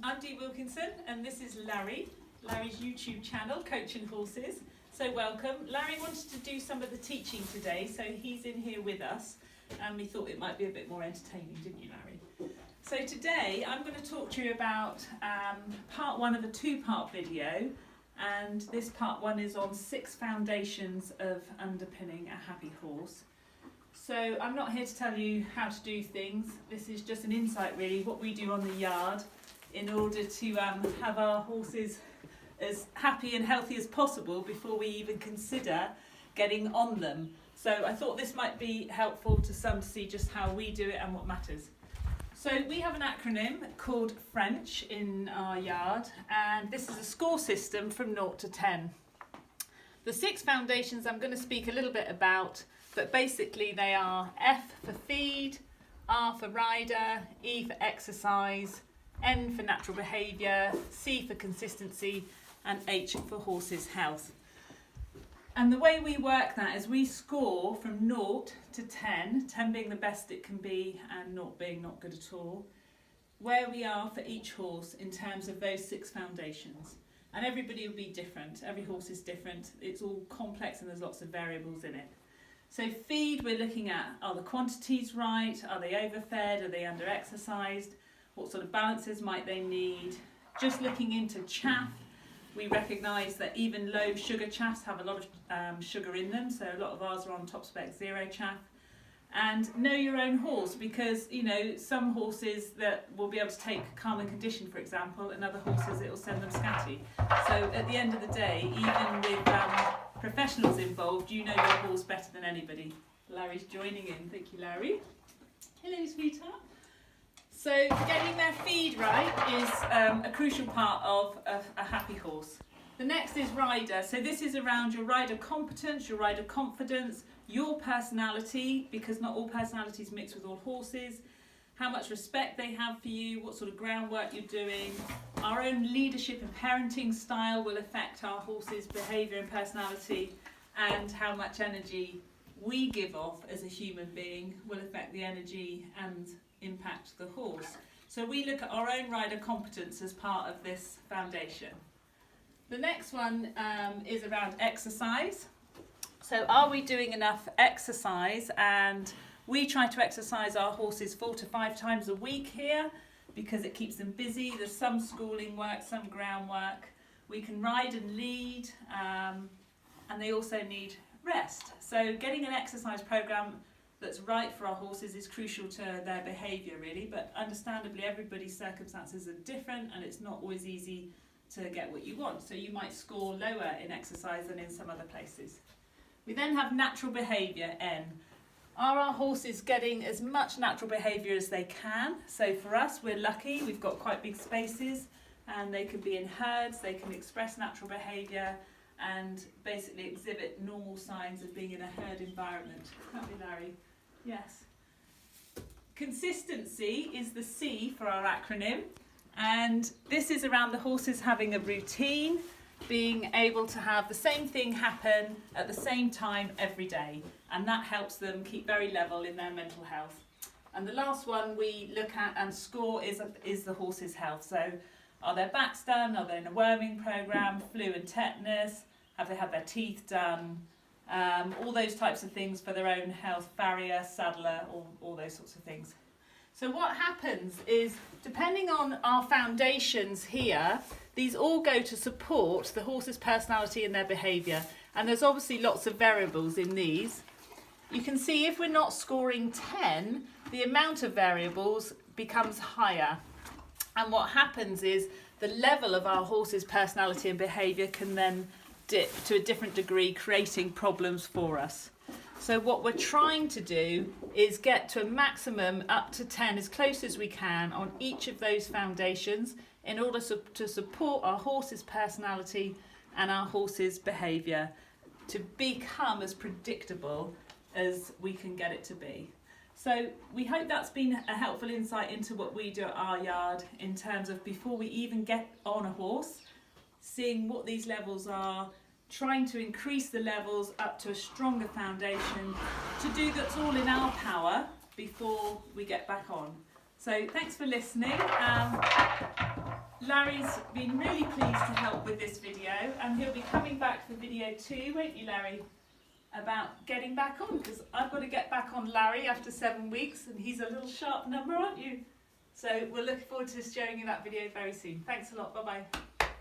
I'm Dee Wilkinson and this is Larry's YouTube channel, Coaching Horses. So welcome. Larry wanted to do some of the teaching today, so he's in here with us and we thought it might be a bit more entertaining, didn't you, Larry? So today I'm going to talk to you about part one of a two-part video, and this part one is on 6 foundations of underpinning a happy horse. So I'm not here to tell you how to do things. This is just an insight really, what we do on the yard in order to have our horses as happy and healthy as possible before we even consider getting on them. So I thought this might be helpful to some to see just how we do it and what matters. So we have an acronym called French in our yard, and this is a score system from 0 to 10. The 6 foundations I'm going to speak a little bit about, but basically they are F for feed, R for rider, E for exercise, N for natural behaviour, C for consistency, and H for horse's health. And the way we work that is we score from 0 to 10, 10 being the best it can be and 0 being not good at all, where we are for each horse in terms of those 6 foundations. And everybody will be different, every horse is different, it's all complex and there's lots of variables in it. So feed, we're looking at, are the quantities right, are they overfed, are they under-exercised, what sort of balances might they need. Just looking into chaff, we recognise that even low sugar chaffs have a lot of sugar in them, so a lot of ours are on top spec 0 chaff. And know your own horse, because you know some horses that will be able to take calm and condition, for example, and other horses it will send them scatty. So at the end of the day, even with professionals involved, you know your horse better than anybody. Larry's joining in. Thank you, Larry. Hello, sweetheart. So getting their feed right is a crucial part of a happy horse. The next is rider. So this is around your rider competence, your rider confidence, your personality, because not all personalities mix with all horses, how much respect they have for you, what sort of groundwork you're doing. Our own leadership and parenting style will affect our horse's behaviour and personality, and how much energy we give off as a human being will affect the energy and impact the horse. So we look at our own rider competence as part of this foundation. The next one is around exercise. So are we doing enough exercise? And we try to exercise our horses 4 to 5 times a week here because it keeps them busy. There's some schooling work, some groundwork. We can ride and lead, and they also need rest. So getting an exercise program that's right for our horses is crucial to their behaviour really, but understandably everybody's circumstances are different and it's not always easy to get what you want. So you might score lower in exercise than in some other places. We then have natural behaviour, N. Are our horses getting as much natural behaviour as they can? So for us, we're lucky, we've got quite big spaces and they can be in herds, they can express natural behaviour and basically exhibit normal signs of being in a herd environment. Can't we, Larry? Yes. Consistency is the C for our acronym, and this is around the horses having a routine, being able to have the same thing happen at the same time every day, and that helps them keep very level in their mental health. And the last one we look at and score is the horse's health. So are their backs done? Are they in a worming programme? Flu and tetanus? Have they had their teeth done? All those types of things for their own health, farrier, saddler, all those sorts of things. So what happens is, depending on our foundations here, these all go to support the horse's personality and their behaviour. And there's obviously lots of variables in these. You can see if we're not scoring 10, the amount of variables becomes higher. And what happens is the level of our horse's personality and behaviour can then dip to a different degree, creating problems for us. So what we're trying to do is get to a maximum up to 10 as close as we can on each of those foundations in order to support our horse's personality and our horse's behaviour to become as predictable as we can get it to be. So we hope that's been a helpful insight into what we do at our yard in terms of before we even get on a horse, seeing what these levels are, trying to increase the levels up to a stronger foundation to do that's all in our power before we get back on. So thanks for listening. Larry's been really pleased to help with this video, and he'll be coming back for video 2, won't you, Larry? About getting back on, because I've got to get back on Larry after 7 weeks, and he's a little sharp number, aren't you? So we're looking forward to showing you that video very soon. Thanks a lot. Bye bye.